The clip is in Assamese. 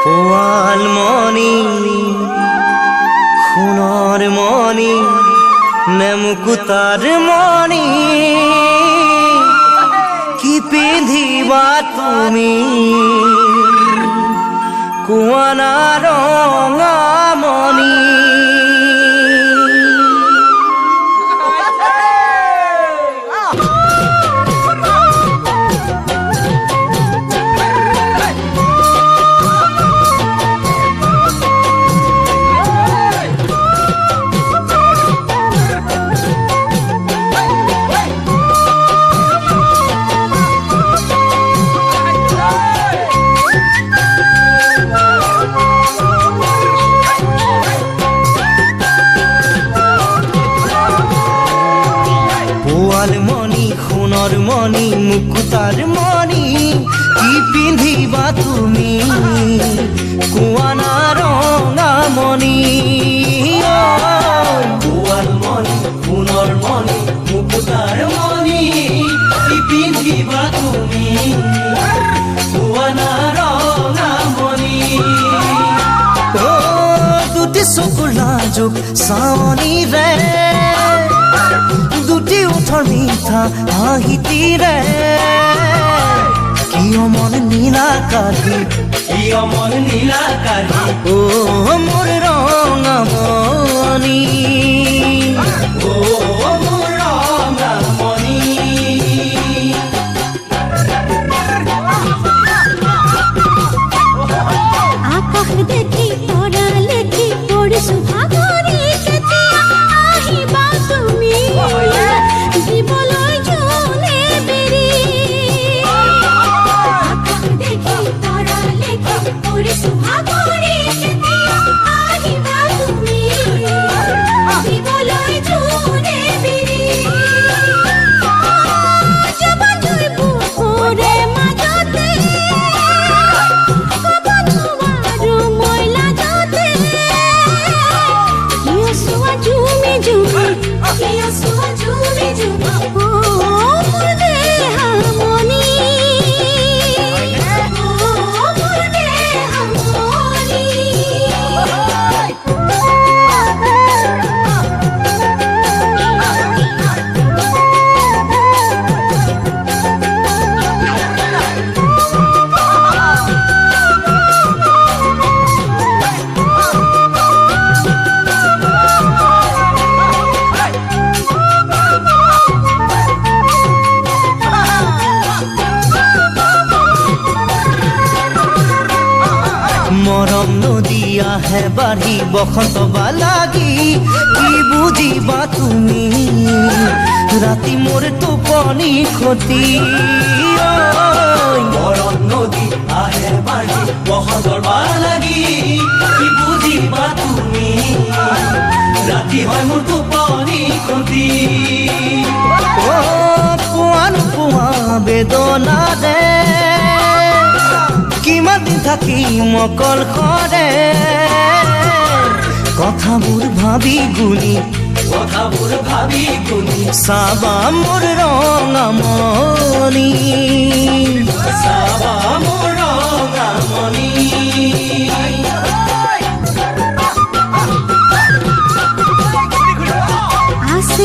পোৱালমণি সোণৰ মণি নেমুকুতাৰ মণি কি পিন্ধিবা তুমি কুৱানা ৰঙা মণি পোৱালমণি সোণৰ মণি মুকুতাৰ মণি কি পিন্ধিবা তুমি কুৱানা ৰঙা মণি পোৱালমণি সোণৰ মণি মুকুতাৰ মণি কি পিন্ধিবা তুমি কুৱানা ৰঙা মণি দুটি চকুৰ লাজুক চাৱনিৰে দুটি ওঠৰ মিঠা হাঁহিতিৰে কিয় মন নীলাকাশী অ মোৰ ৰঙা মণি অ মোৰ ৰঙা মণি আকাশ দেখি তৰা লেখি পৰিছো ভাগৰি কেতিয়া আহিবা তুমি দিবলৈ জোনে বেৰি আকাশ দেখি তৰা লেখি পৰিছো ভাগৰি কেতিয়া আহিবা তুমি দিবলৈ জোনে বেৰি জবান জুই বুকুৰে মাজতে মৰম নদী আহে বাঢ়ি বসন্ত লাগি কি বুজিবা তুমি ৰাতি মোৰ টোপনি ক্ষতি মৰম নদী আহে বাঢ়ি বসন্ত লাগি কি বুজিবা তুমি ৰাতি হয় মোৰ টোপনি ক্ষতি পোৱা নোপোৱা বেদনাৰে কিমান দিন থাকিম অকলশৰে কথাবোৰ ভাবি গুণি চাবা মোৰ ৰঙা মণি চাবা মোৰ ৰঙা মণি আছে